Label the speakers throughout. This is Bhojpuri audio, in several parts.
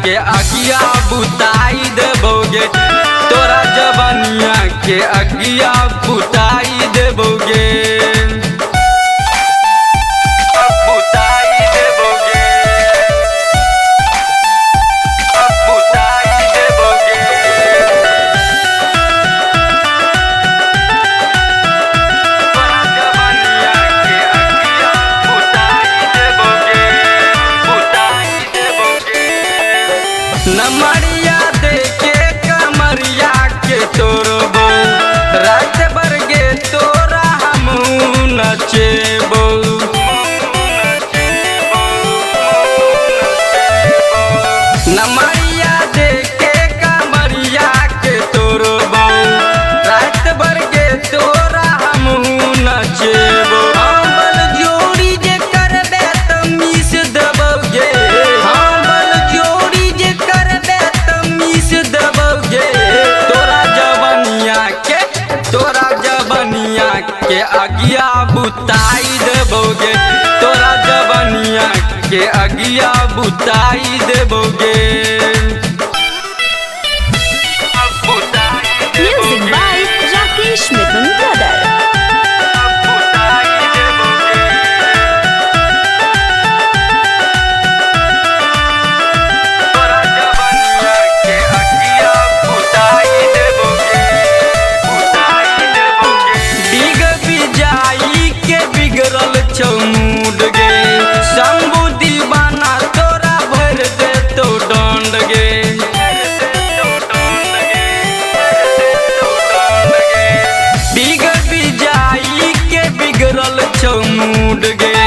Speaker 1: के अगिया बुताई देबोगे, तोरा जवनिया के अगिया बुताई देबोगे। नमरिया देके कमरिया के तोड़बो, रात भर गे तोरा हमहू नचेबो। नमरिया देके कमरिया के तोड़बो, रात भर गे तोरा हमहू नचेबो। हमल जोड़ी जे करबे त मिस देबोगे, हमल जोड़ी जे करबे त मिस देबोगे। तोरा जवनिया के अगिया बुताई देबोगे, तोरा जवनिया के अगिया बुताई देबोगे।
Speaker 2: Music by Rakesh Mithun Brother.
Speaker 1: Mood गे शंभू दीवाना तोरा भर दे तो डांड गे। बिजाई के बिगड़ल छौ मूड गे,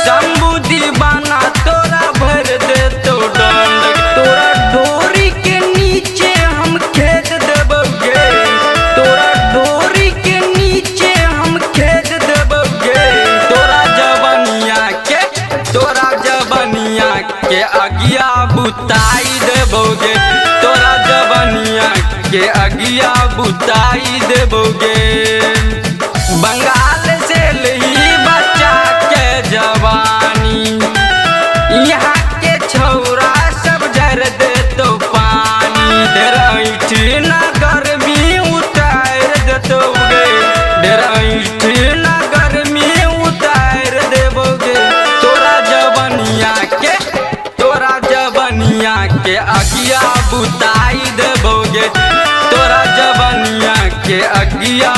Speaker 1: शंभू दीवाना तोरा भर दे तो डांड गे। तोरा डोरी के नीचे हम खेद देबोगे, तोरा डोरी के नीचे हम खेद देबोगे। तोरा जवनिया के अगिया बुताई देबोगे, तोरा जवनिया के अगिया बुताई देबोगे। बंगाल से लही बच्चा के जवानी, यहाँ के छौरा सब जर दे तो पानी। डेराइठ न गर्मी उतार देतोगे, डेराइठ न गर्मी उतार देबोगे। तोरा जवनिया के अगिया बुताई देबोगे, तोरा जवनिया के अगिया